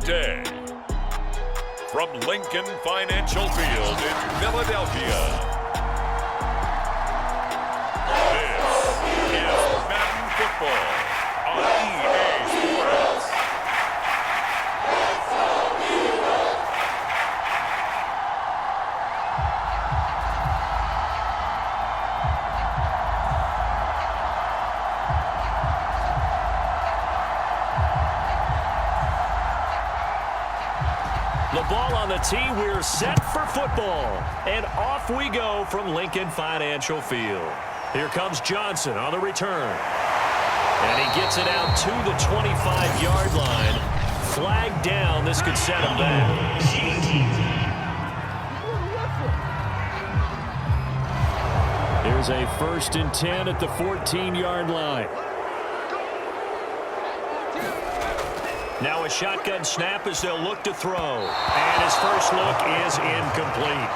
Today, from Lincoln Financial Field in Philadelphia, this is Madden Football on EA Sports. The ball on the tee, we're set for football. And off we go from Lincoln Financial Field. Here comes Johnson on the return. And he gets it out to the 25-yard line. Flag down. This could set him back. Here's a 1st and 10 at the 14-yard line. Now a shotgun snap as they'll look to throw. And his first look is incomplete.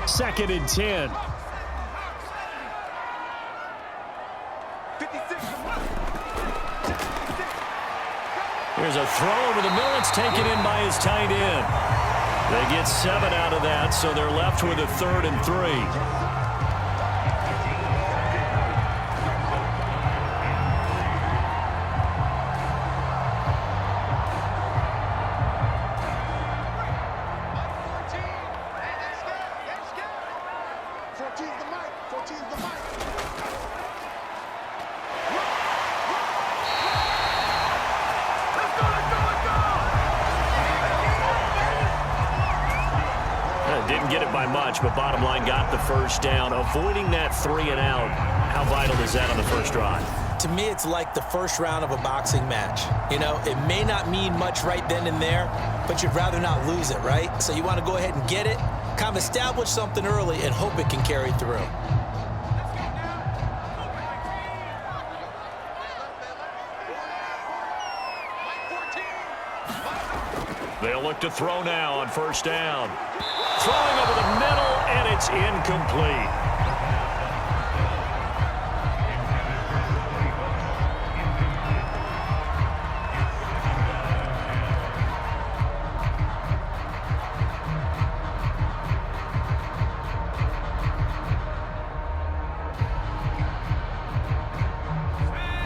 Second and 10. Here's a throw over the middle. It's taken in by his tight end. They get 7 out of that, so they're left with a 3rd and 3. Didn't get it by much, but bottom line got the first down. Avoiding that 3 and out, how vital is that on the first drive? To me, it's like the first round of a boxing match. You know, it may not mean much right then and there, but you'd rather not lose it, right? So you want to go ahead and get it, kind of establish something early, and hope it can carry through. They'll look to throw now on first down. Throwing over the middle, and it's incomplete.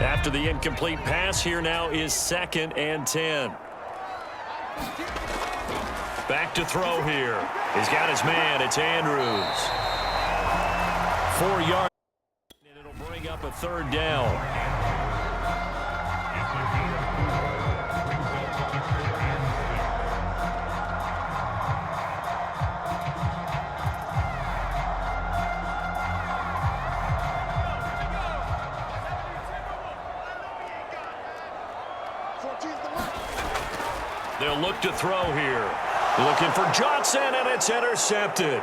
After the incomplete pass, here now is 2nd and 10. Back to throw here. He's got his man. It's Andrews. 4 yards, and it'll bring up a 3rd down. They'll look to throw here. Looking for Johnson, and it's intercepted.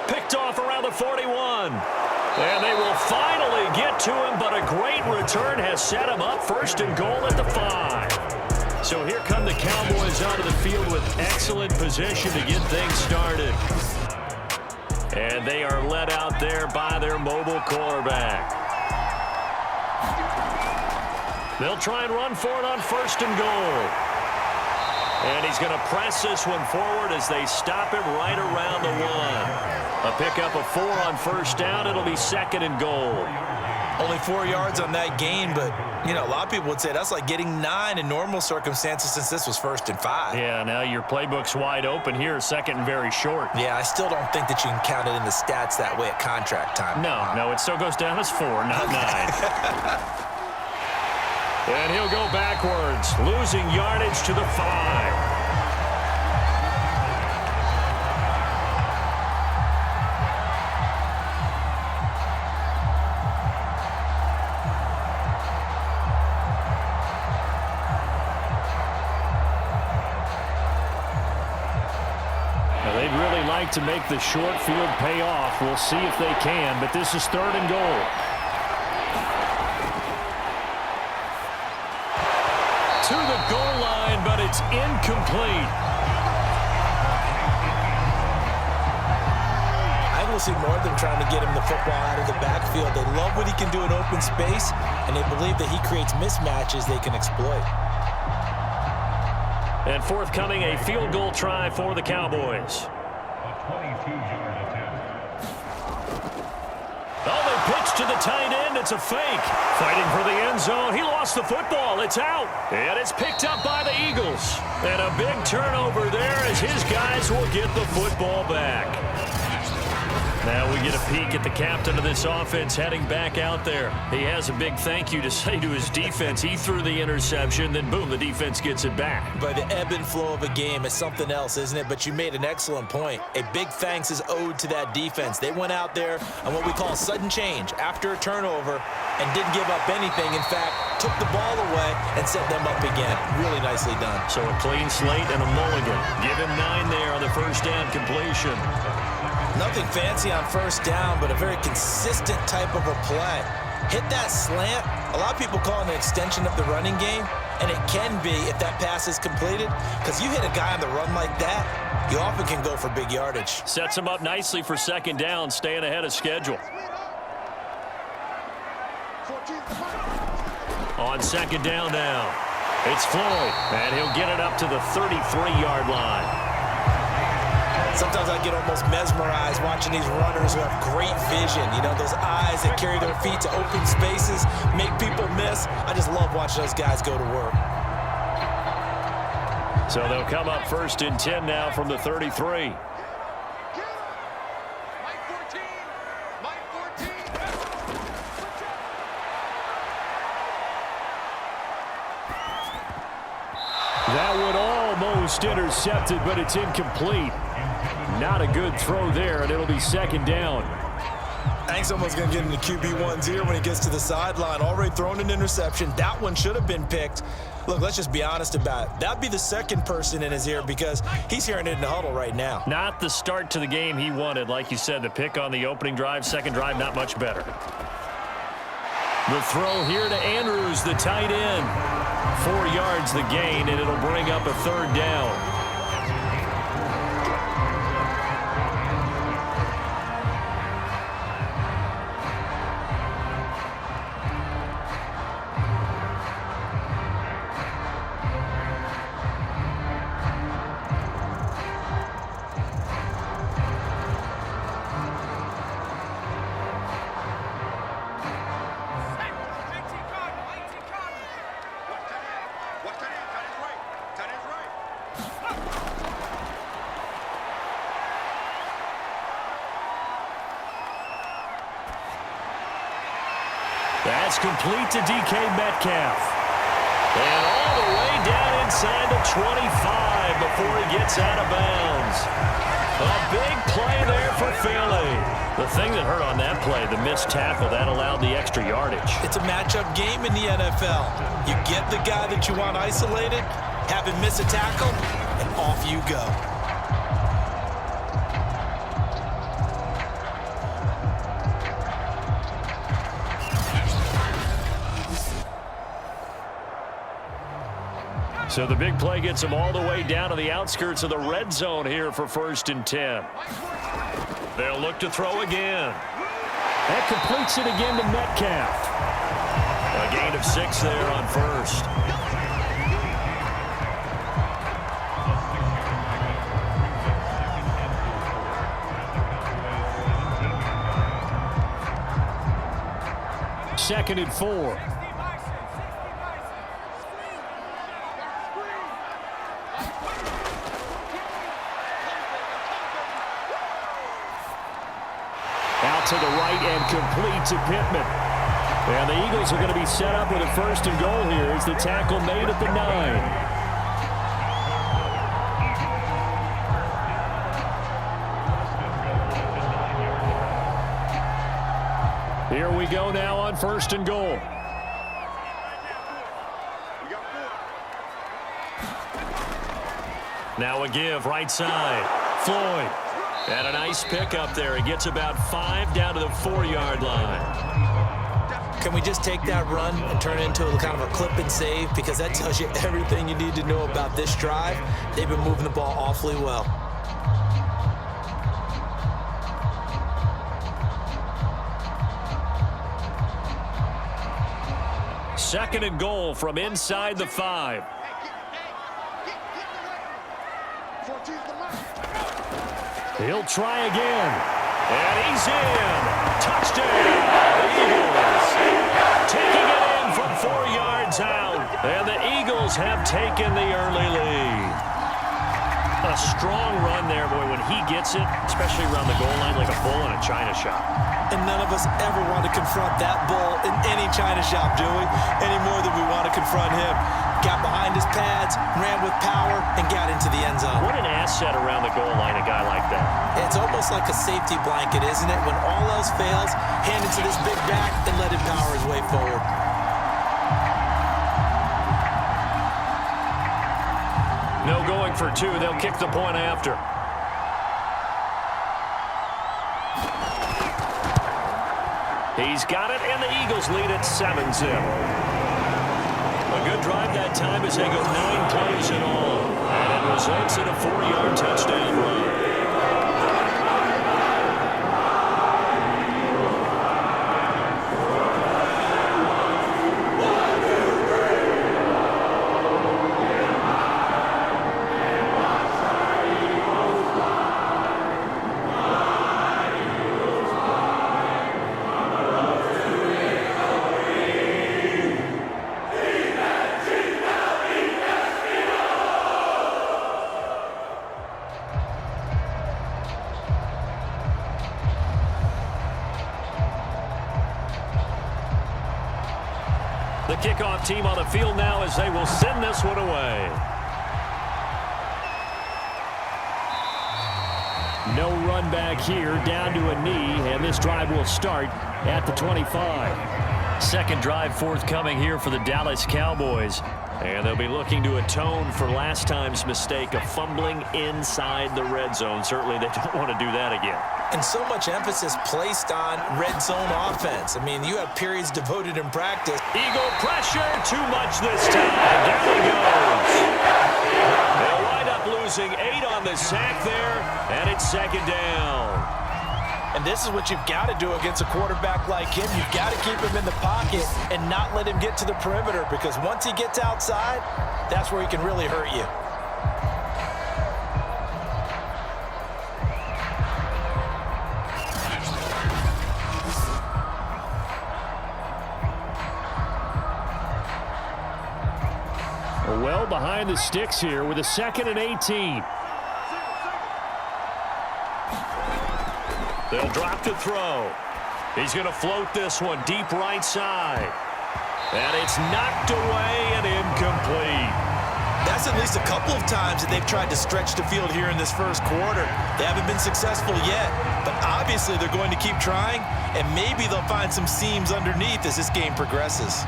Picked off around the 41. And they will finally get to him, but a great return has set him up 1st and goal at the 5. So here come the Cowboys onto the field with excellent position to get things started. And they are led out there by their mobile quarterback. They'll try and run for it on 1st and goal. And he's going to press this one forward as they stop him right around the 1. A pickup of 4 on first down. It'll be 2nd and goal. Only 4 yards on that gain, but, you know, a lot of people would say that's like getting 9 in normal circumstances since this was 1st and 5. Yeah, now your playbook's wide open here, 2nd and very short. Yeah, I still don't think that you can count it in the stats that way at contract time. No, it still goes down as 4, not 9. And he'll go backwards, losing yardage to the 5. Now they'd really like to make the short field pay off. We'll see if they can, but this is 3rd and goal. To the goal line, but it's incomplete. see more of them trying to get him the football out of the backfield. They love what he can do in open space, and they believe that he creates mismatches they can exploit. And forthcoming, a field goal try for the Cowboys. Oh, they pitch to the tight end. It's a fake. Fighting for the end zone. He lost the football. It's out. And it's picked up by the Eagles. And a big turnover there as his guys will get the football back. Now we get a peek at the captain of this offense heading back out there. He has a big thank you to say to his defense. He threw the interception, then boom, the defense gets it back. But the ebb and flow of a game is something else, isn't it? But you made an excellent point. A big thanks is owed to that defense. They went out there on what we call sudden change after a turnover and didn't give up anything. In fact, took the ball away and set them up again. Really nicely done. So a clean slate and a mulligan. Give him 9 there on the first down completion. Nothing fancy on first down, but a very consistent type of a play. Hit that slant. A lot of people call it an extension of the running game, and it can be if that pass is completed, because you hit a guy on the run like that, you often can go for big yardage. Sets him up nicely for second down, staying ahead of schedule. On second down now, it's Floyd, and he'll get it up to the 33-yard line. Sometimes I get almost mesmerized watching these runners who have great vision. You know, those eyes that carry their feet to open spaces, make people miss. I just love watching those guys go to work. So they'll come up first and 10 now from the 33. That one almost intercepted, but it's incomplete. Not a good throw there, and it'll be second down. Hank's almost going to get into QB1's ear when he gets to the sideline. Already thrown an interception. That one should have been picked. Look, let's just be honest about it. That'd be the second person in his ear because he's hearing it in the huddle right now. Not the start to the game he wanted. Like you said, the pick on the opening drive, second drive, not much better. The throw here to Andrews, the tight end. 4 yards the gain, and it'll bring up a third down. That's complete to DK Metcalf. And all the way down inside the 25 before he gets out of bounds. A big play there for Philly. The thing that hurt on that play, the missed tackle, that allowed the extra yardage. It's a matchup game in the NFL. You get the guy that you want isolated, have him miss a tackle, and off you go. So the big play gets him all the way down to the outskirts of the red zone here for first and 10. They'll look to throw again. That completes it again to Metcalf. A gain of 6 there on first. Second and 4. Out to the right and complete to Pittman. And the Eagles are going to be set up with a first and goal here as the tackle made at the 9. Here we go now on first and goal. Now a give right side. Floyd. And a nice pick up there. He gets about 5 down to the 4-yard line. Can we just take that run and turn it into a kind of a clip and save? Because that tells you everything you need to know about this drive. They've been moving the ball awfully well. 2nd and goal from inside the 5. He'll try again. And he's in. Touchdown. The Eagles taking it in from 4 yards out. And the Eagles have taken the early lead. A strong run there, boy, when he gets it, especially around the goal line like a bull in a china shop. And none of us ever want to confront that bull in any china shop, do we? Any more than we want to confront him. Got behind his pads, ran with power, and got into the end zone. What an asset around the goal line, a guy like that. It's almost like a safety blanket, isn't it? When all else fails, hand it to this big back and let him power his way forward. No going for 2. They'll kick the point after. He's got it, and the Eagles lead at 7-0. A good drive that time as they go 9 plays in all. And it results in a 4-yard touchdown run. The kickoff team on the field now as they will send this one away. No run back here, down to a knee, and this drive will start at the 25. Second drive forthcoming here for the Dallas Cowboys. And they'll be looking to atone for last time's mistake of fumbling inside the red zone. Certainly they don't want to do that again. And so much emphasis placed on red zone offense. I mean, you have periods devoted in practice. Eagle pressure, too much this time. Down he goes. They'll wind up losing 8 on the sack there, and it's 2nd down. And this is what you've got to do against a quarterback like him. You've got to keep him in the pocket and not let him get to the perimeter, because once he gets outside, that's where he can really hurt you. Well behind the sticks here with a 2nd and 18. They'll drop to throw. He's going to float this one deep right side. And it's knocked away and incomplete. That's at least a couple of times that they've tried to stretch the field here in this first quarter. They haven't been successful yet, but obviously they're going to keep trying, and maybe they'll find some seams underneath as this game progresses.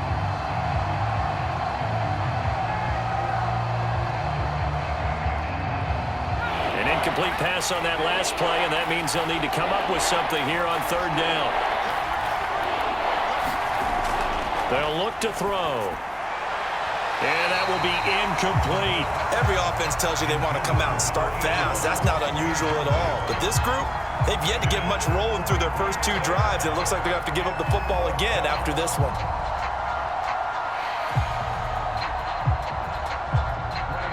Incomplete pass on that last play, and that means they'll need to come up with something here on 3rd down. They'll look to throw. And that will be incomplete. Every offense tells you they want to come out and start fast. That's not unusual at all. But this group, they've yet to get much rolling through their first 2 drives. It looks like they have to give up the football again after this one.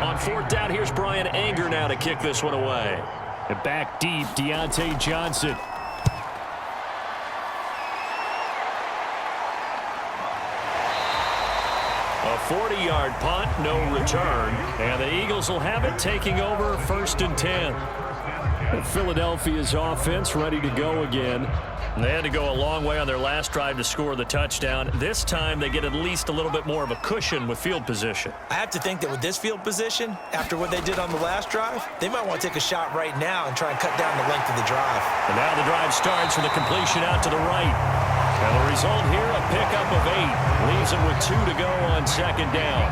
On 4th down, here's Brian Anger now to kick this one away. And back deep, Deontay Johnson. A 40-yard punt, no return. And the Eagles will have it, taking over 1st and 10. And Philadelphia's offense ready to go again. They had to go a long way on their last drive to score the touchdown. This time, they get at least a little bit more of a cushion with field position. I have to think that with this field position, after what they did on the last drive, they might want to take a shot right now and try and cut down the length of the drive. And now the drive starts with a completion out to the right. And the result here, a pickup of 8. Leaves them with 2 to go on 2nd down.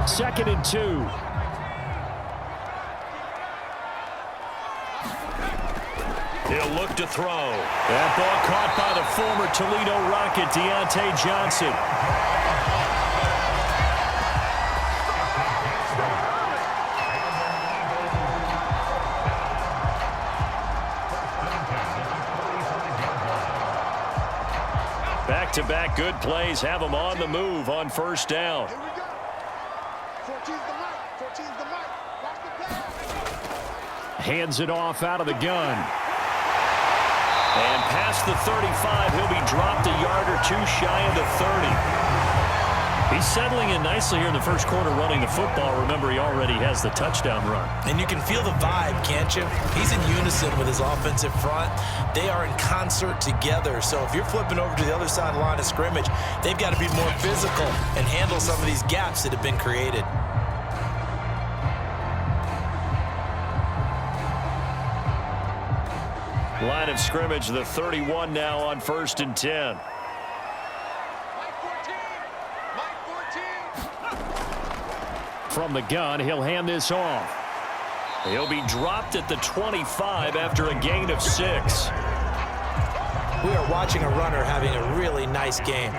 2nd and 2. He'll look to throw. That ball caught by the former Toledo Rocket, Deontay Johnson. Back-to-back good plays have them on the move on first down. Here we go. 14's the mic. 14's the mic. Watch the pass. Hands it off out of the gun. And past the 35, he'll be dropped a yard or two shy of the 30. He's settling in nicely here in the first quarter running the football. Remember, he already has the touchdown run. And you can feel the vibe, can't you? He's in unison with his offensive front. They are in concert together. So if you're flipping over to the other side of the line of scrimmage, they've got to be more physical and handle some of these gaps that have been created. Line of scrimmage, the 31 now on 1st and 10. From the gun, he'll hand this off. He'll be dropped at the 25 after a gain of 6. We are watching a runner having a really nice game.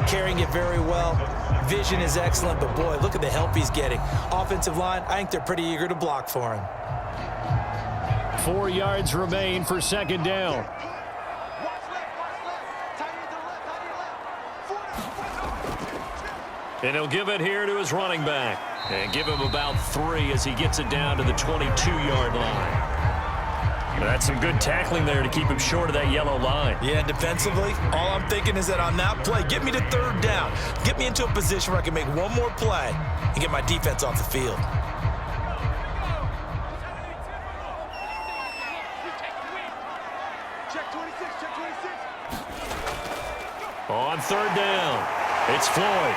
Carrying it very well. Vision is excellent, but boy, look at the help he's getting. Offensive line, I think they're pretty eager to block for him. 4 yards remain for second down. And he'll give it here to his running back. And give him about 3 as he gets it down to the 22-yard line. That's some good tackling there to keep him short of that yellow line. Yeah, defensively, all I'm thinking is that on that play, get me to 3rd down. Get me into a position where I can make one more play and get my defense off the field. On 3rd down, it's Floyd.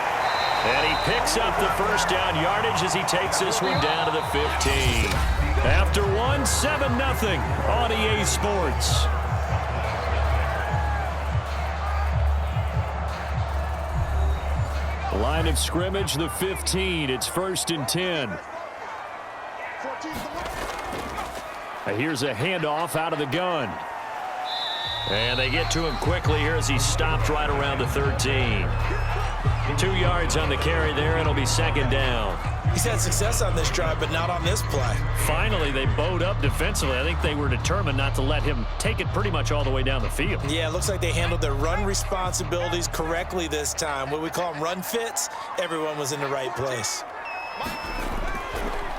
And he picks up the first down yardage as he takes this one down to the 15. After one, 7-0 on EA Sports. Line of scrimmage, the 15. It's 1st and 10. Here's a handoff out of the gun. And they get to him quickly here as he stopped right around the 13. 2 yards on the carry there, and it'll be 2nd down. He's had success on this drive, but not on this play. Finally, they bowed up defensively. I think they were determined not to let him take it pretty much all the way down the field. Yeah, it looks like they handled their run responsibilities correctly this time. What we call them run fits, everyone was in the right place.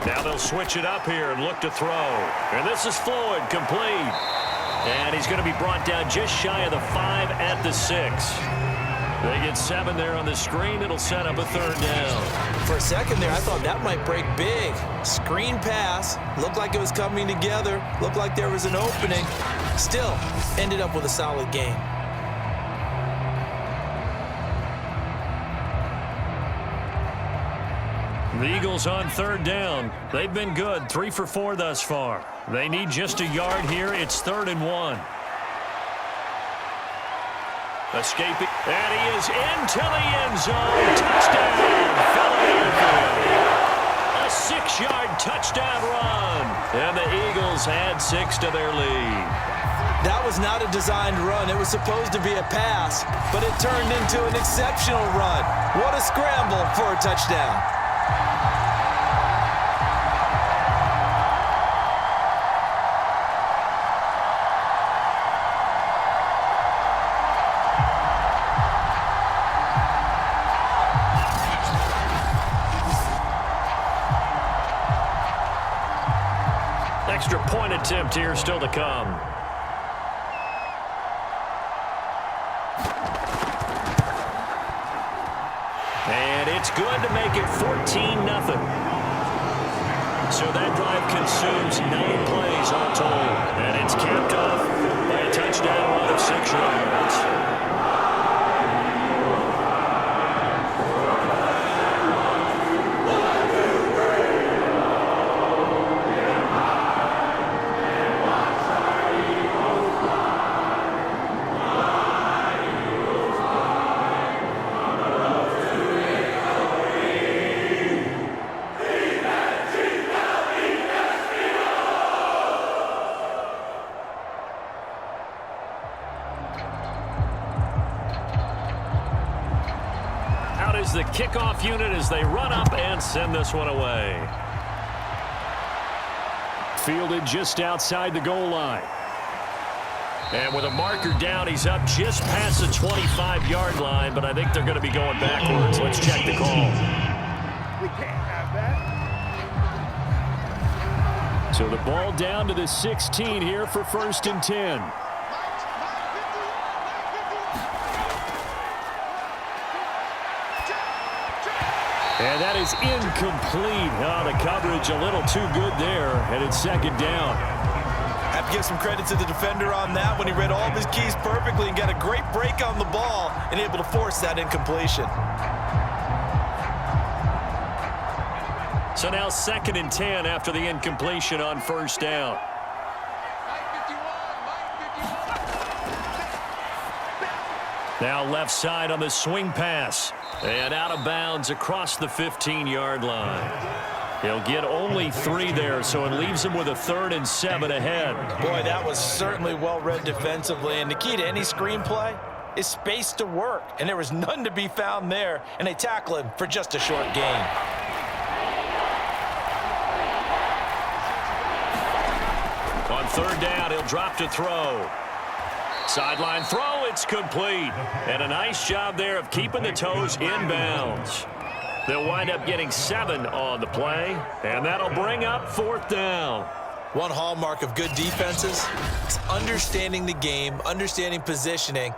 Now they'll switch it up here and look to throw. And this is Floyd, complete. And he's going to be brought down just shy of the 5 at the 6. They get 7 there on the screen. It'll set up a 3rd down. For a second there, I thought that might break big. Screen pass. Looked like it was coming together. Looked like there was an opening. Still, ended up with a solid game. The Eagles on 3rd down. They've been good, 3 for 4 thus far. They need just a yard here. It's 3rd and 1. Escaping, and he is into the end zone. Touchdown, Philadelphia. A 6-yard touchdown run, and the Eagles add 6 to their lead. That was not a designed run. It was supposed to be a pass, but it turned into an exceptional run. What a scramble for a touchdown. Extra point attempt here still to come. And it's good to make it 14-0. So that drive consumes 9 plays all told. And it's capped off by a touchdown run of 6 yards. The kickoff unit as they run up and send this one away. Fielded just outside the goal line. And with a marker down, he's up just past the 25-yard line, but I think they're going to be going backwards. Let's check the call. We can't have that. So the ball down to the 16 here for 1st and 10. And that is incomplete. Oh, the coverage a little too good there, and it's 2nd down. Have to give some credit to the defender on that when he read all of his keys perfectly and got a great break on the ball and able to force that incompletion. So now 2nd and 10 after the incompletion on 1st down. Now left side on the swing pass. And out of bounds across the 15-yard line. He'll get only 3 there, so it leaves him with a 3rd and 7 ahead. Boy, that was certainly well read defensively. And the key to any screenplay is space to work. And there was none to be found there. And they tackle him for just a short gain. On 3rd down, he'll drop to throw. Sideline throw, it's complete. And a nice job there of keeping the toes in bounds. They'll wind up getting 7 on the play, and that'll bring up 4th down. One hallmark of good defenses is understanding the game, understanding positioning,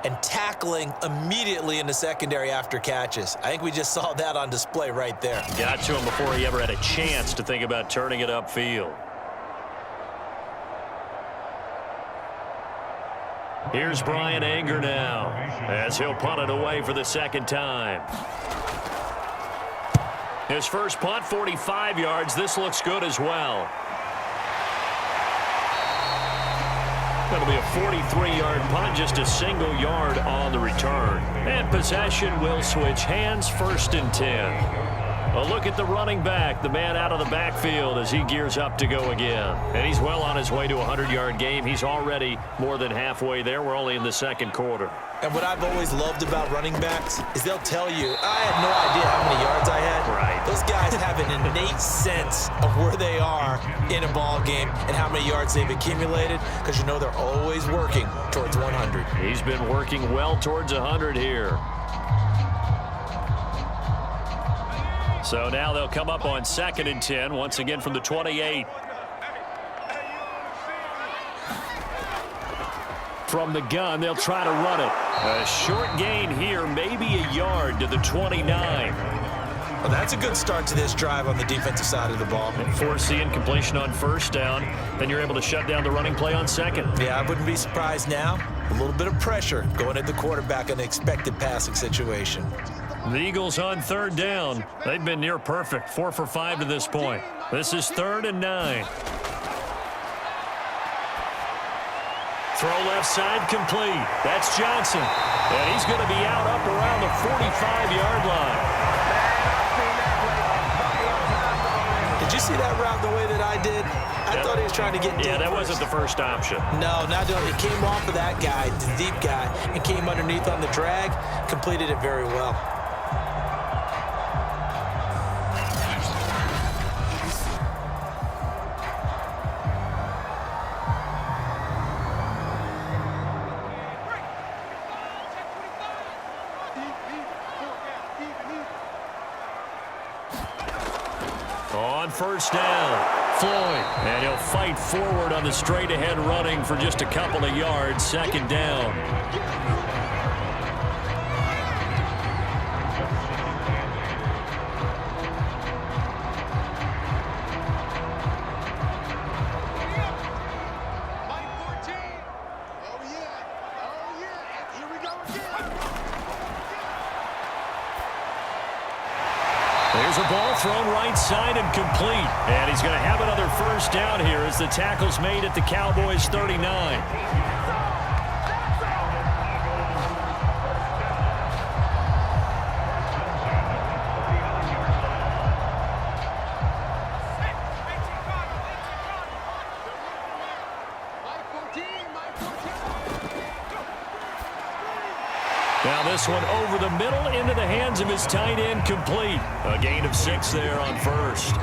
and tackling immediately in the secondary after catches. I think we just saw that on display right there. Got to him before he ever had a chance to think about turning it upfield. Here's Brian Anger now as he'll punt it away for the 2nd time. His first punt, 45 yards. This looks good as well. That'll be a 43-yard punt, just a single yard on the return. And possession will switch hands, 1st and 10. A look at the running back, the man out of the backfield as he gears up to go again. And he's well on his way to a 100-yard game. He's already more than halfway there. We're only in the 2nd quarter. And what I've always loved about running backs is they'll tell you, I had no idea how many yards I had. Right. Those guys have an innate sense of where they are in a ball game and how many yards they've accumulated because you know they're always working towards 100. He's been working well towards 100 here. So now they'll come up on 2nd and 10, once again from the 28. From the gun, they'll try to run it. A short gain here, maybe a yard to the 29. Well, that's a good start to this drive on the defensive side of the ball. And force the incompletion on 1st down, then you're able to shut down the running play on 2nd. Yeah, I wouldn't be surprised now. A little bit of pressure going at the quarterback in an expected passing situation. The Eagles on 3rd down. They've been near perfect, 4 for 5 to this point. This is 3rd and 9. Throw left side complete. That's Johnson. And he's going to be out up around the 45-yard line. Did you see that route the way that I did? I thought he was trying to get deep. Yeah, that wasn't the first option. No, not doing it. He came off of that guy, the deep guy, and came underneath on the drag, completed it very well. On 1st down, Floyd. And he'll fight forward on the straight-ahead running for just a couple of yards. 2nd down. There's a ball thrown right side and complete. And he's going to have another 1st down here as the tackle's made at the Cowboys 39. Now this one over the middle into the hands of his tight end, complete. A gain of 6 there on 1st.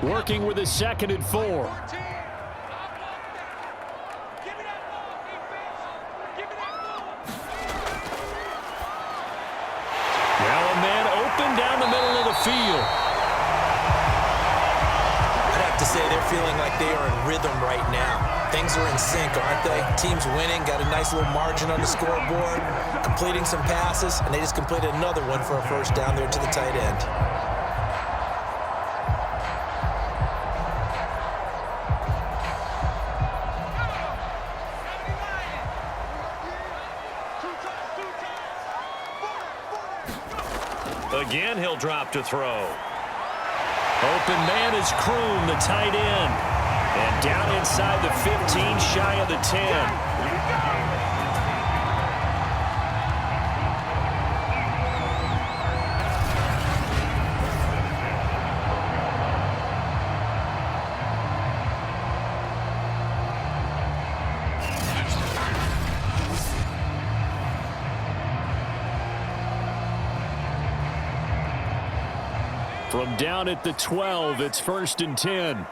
Working with his 2nd and 4. Now a man open down the middle of the field. I'd have to say they're feeling like they are in rhythm right now. Things are in sync, aren't they? Team's winning, got a nice little margin on the scoreboard, completing some passes, and they just completed another one for a first down there to the tight end. Again, he'll drop to throw. Open man is Kroon, the tight end. And down inside the 15, shy of the 10. From down at the 12, it's 1st and 10.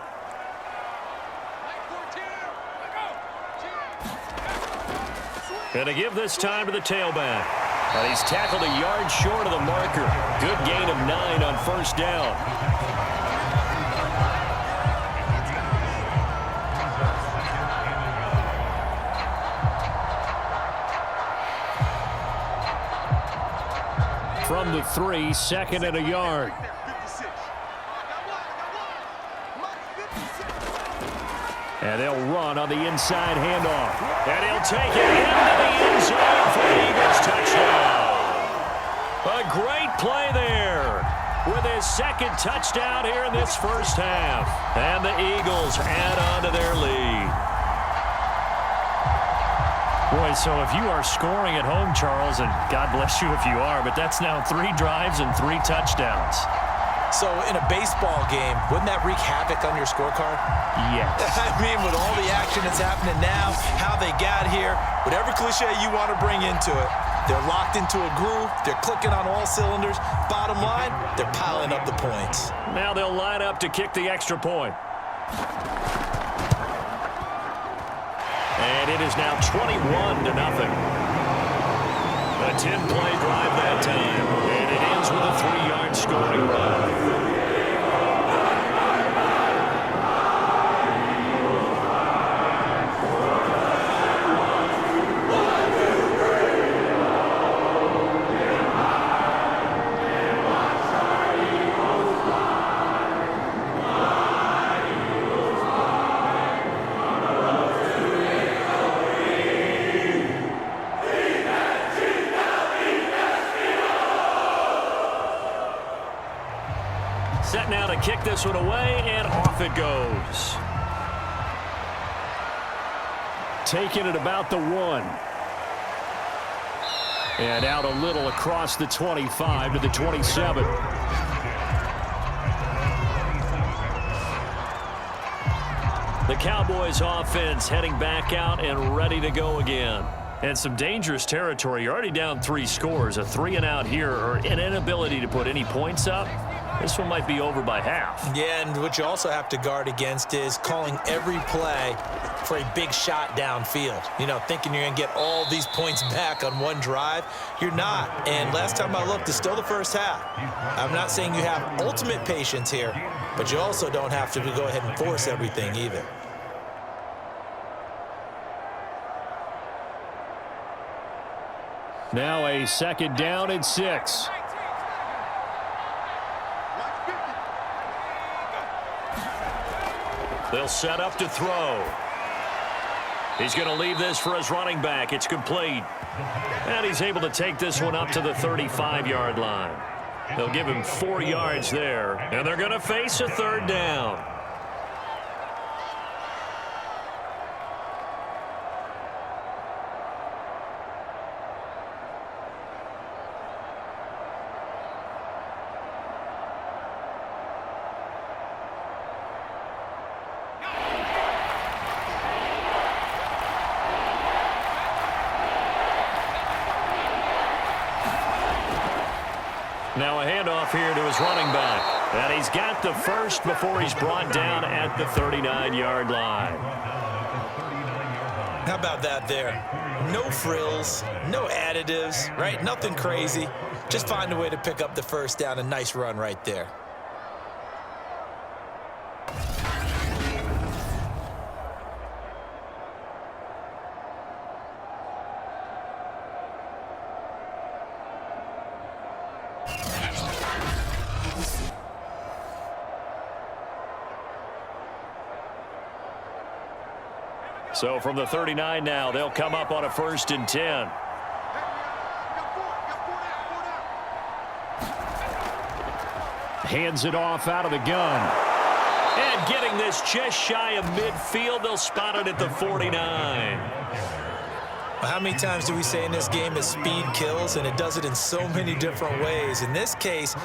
Gonna give this time to the tailback. And he's tackled a yard short of the marker. Good gain of 9 on 1st down. From the 3, 2nd and a yard. And they'll run on the inside handoff. And he'll take it into the end zone for the Eagles touchdown. A great play there with his 2nd touchdown here in this first half. And the Eagles add on to their lead. Boy, so if you are scoring at home, Charles, and God bless you if you are, but that's now 3 drives and 3 touchdowns. So in a baseball game, wouldn't that wreak havoc on your scorecard? Yes. I mean, with all the action that's happening now, how they got here, whatever cliche you want to bring into it, they're locked into a groove, they're clicking on all cylinders. Bottom line, they're piling up the points. Now they'll line up to kick the extra point. And it is now 21-0. A 10-play drive that time. And it ends with a 3-yard scoring run. Set now to kick this one away, and off it goes. Taking it about the 1. And out a little across the 25 to the 27. The Cowboys offense heading back out and ready to go again. And some dangerous territory. You're already down 3 scores. A 3-and-out here, or an inability to put any points up. This one might be over by half. Yeah, and what you also have to guard against is calling every play for a big shot downfield. You know, thinking you're going to get all these points back on one drive. You're not. And last time I looked, it's still the first half. I'm not saying you have ultimate patience here, but you also don't have to go ahead and force everything either. Now a 2nd down and 6. They'll set up to throw. He's going to leave this for his running back. It's complete. And he's able to take this one up to the 35-yard line. They'll give him 4 yards there, and they're going to face a 3rd down. Now a handoff here to his running back. And he's got the first before he's brought down at the 39-yard line. How about that there? No frills, no additives, right? Nothing crazy. Just find a way to pick up the first down. A nice run right there. So from the 39 now, they'll come up on a 1st and 10. Hands it off out of the gun. And getting this just shy of midfield, they'll spot it at the 49. How many times do we say in this game that speed kills, and it does it in so many different ways? In this case,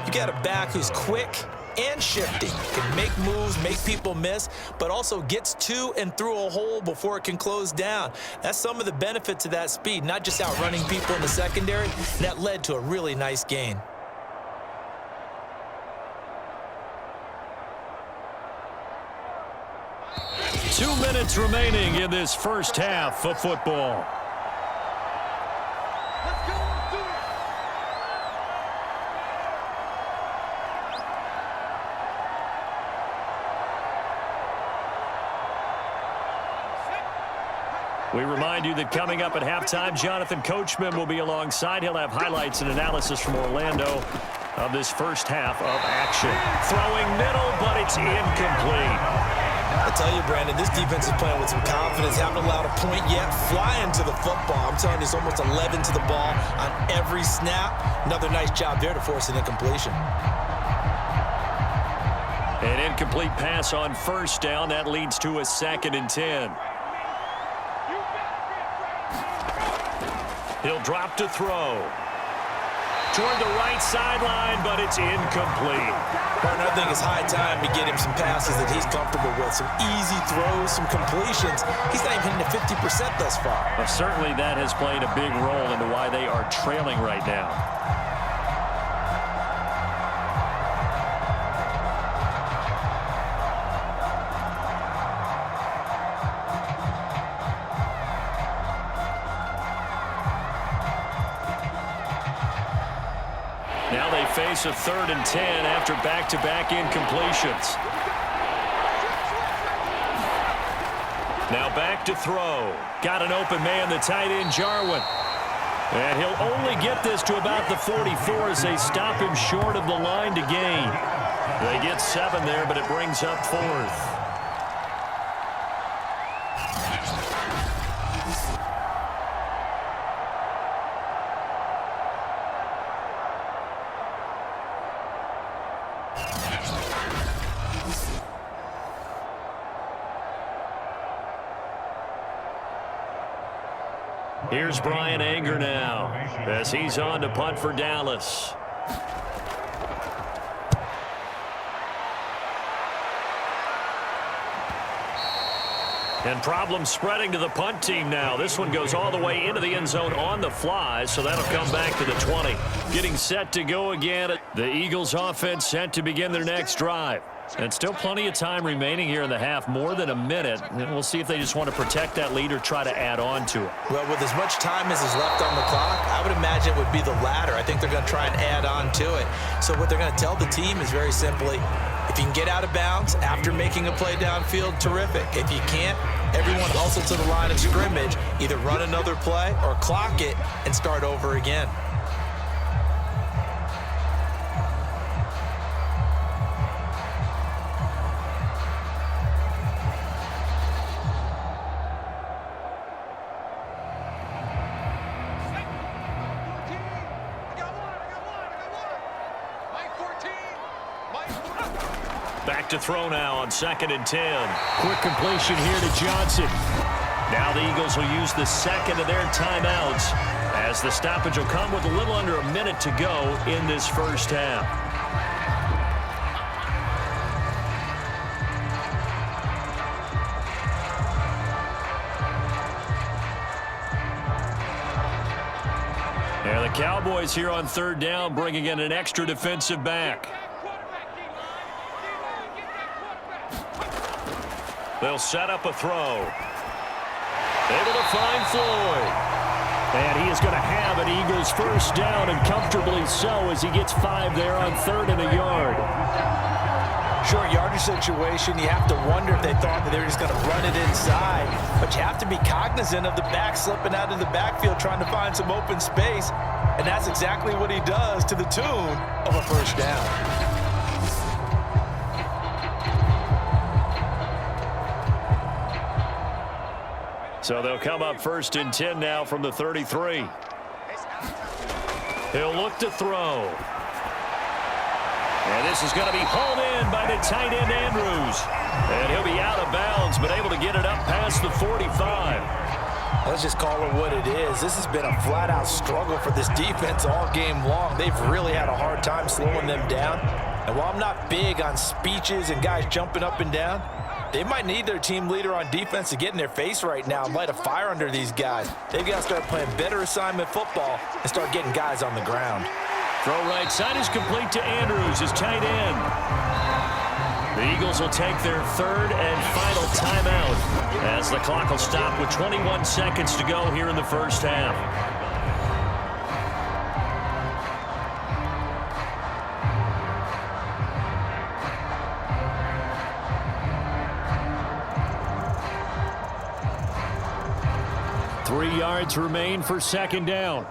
you got a back who's quick and shifting, can make moves, make people miss, but also gets to and through a hole before it can close down. That's some of the benefits of that speed, not just outrunning people in the secondary. That led to a really nice gain. Two minutes remaining in this first half of football. Let's go, let's do it. We remind you that coming up at halftime, Jonathan Coachman will be alongside. He'll have highlights and analysis from Orlando of this first half of action. Throwing middle, but it's incomplete. I tell you, Brandon, this defense is playing with some confidence. Haven't allowed a point yet. Flying to the football. I'm telling you, it's almost 11 to the ball on every snap. Another nice job there to force an incompletion. An incomplete pass on 1st down. That leads to a 2nd and 10. He'll drop to throw. Toward the right sideline, but it's incomplete. Partner, I think it's high time to get him some passes that he's comfortable with. Some easy throws, some completions. He's not even hitting the 50% thus far. Well, certainly that has played a big role into why they are trailing right now. Now they face a 3rd and 10 after back-to-back incompletions. Now back to throw. Got an open man, the tight end, Jarwin. And he'll only get this to about the 44 as they stop him short of the line to gain. They get 7 there, but it brings up 4th. Here's Brian Anger now as he's on to punt for Dallas. And problems spreading to the punt team now. This one goes all the way into the end zone on the fly, so that'll come back to the 20. Getting set to go again. The Eagles offense set to begin their next drive. And still plenty of time remaining here in the half, more than a minute. And we'll see if they just want to protect that lead or try to add on to it. Well, with as much time as is left on the clock, I would imagine it would be the latter. I think they're going to try and add on to it. So what they're going to tell the team is very simply, if you can get out of bounds after making a play downfield, terrific. If you can't, everyone hustle to the line of scrimmage, either run another play or clock it and start over again. Back to throw now on 2nd and 10. Quick completion here to Johnson. Now the Eagles will use the second of their timeouts as the stoppage will come with a little under a minute to go in this first half. And the Cowboys here on 3rd down, bringing in an extra defensive back. They'll set up a throw. Able to find Floyd. And he is going to have an Eagles first down, and comfortably so, as he gets 5 there on 3rd and a yard. Short yardage situation, you have to wonder if they thought that they were just going to run it inside. But you have to be cognizant of the back slipping out of the backfield trying to find some open space. And that's exactly what he does, to the tune of a first down. So they'll come up 1st and 10 now from the 33. He'll look to throw. And this is going to be hauled in by the tight end Andrews. And he'll be out of bounds, but able to get it up past the 45. Let's just call it what it is. This has been a flat-out struggle for this defense all game long. They've really had a hard time slowing them down. And while I'm not big on speeches and guys jumping up and down, they might need their team leader on defense to get in their face right now and light a fire under these guys. They've got to start playing better assignment football and start getting guys on the ground. Throw right side is complete to Andrews, his tight end. The Eagles will take their 3rd and final timeout as the clock will stop with 21 seconds to go here in the first half. Three yards remain for 2nd down.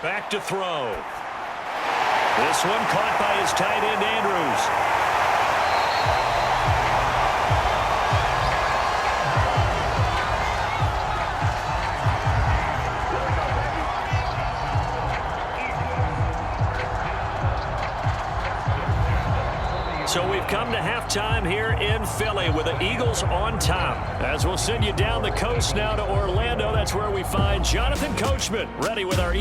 Back to throw. This one caught by his tight end, Andrews. So we've come to halftime here in Philly with the Eagles on top. As we'll send you down the coast now to Orlando, that's where we find Jonathan Coachman ready with our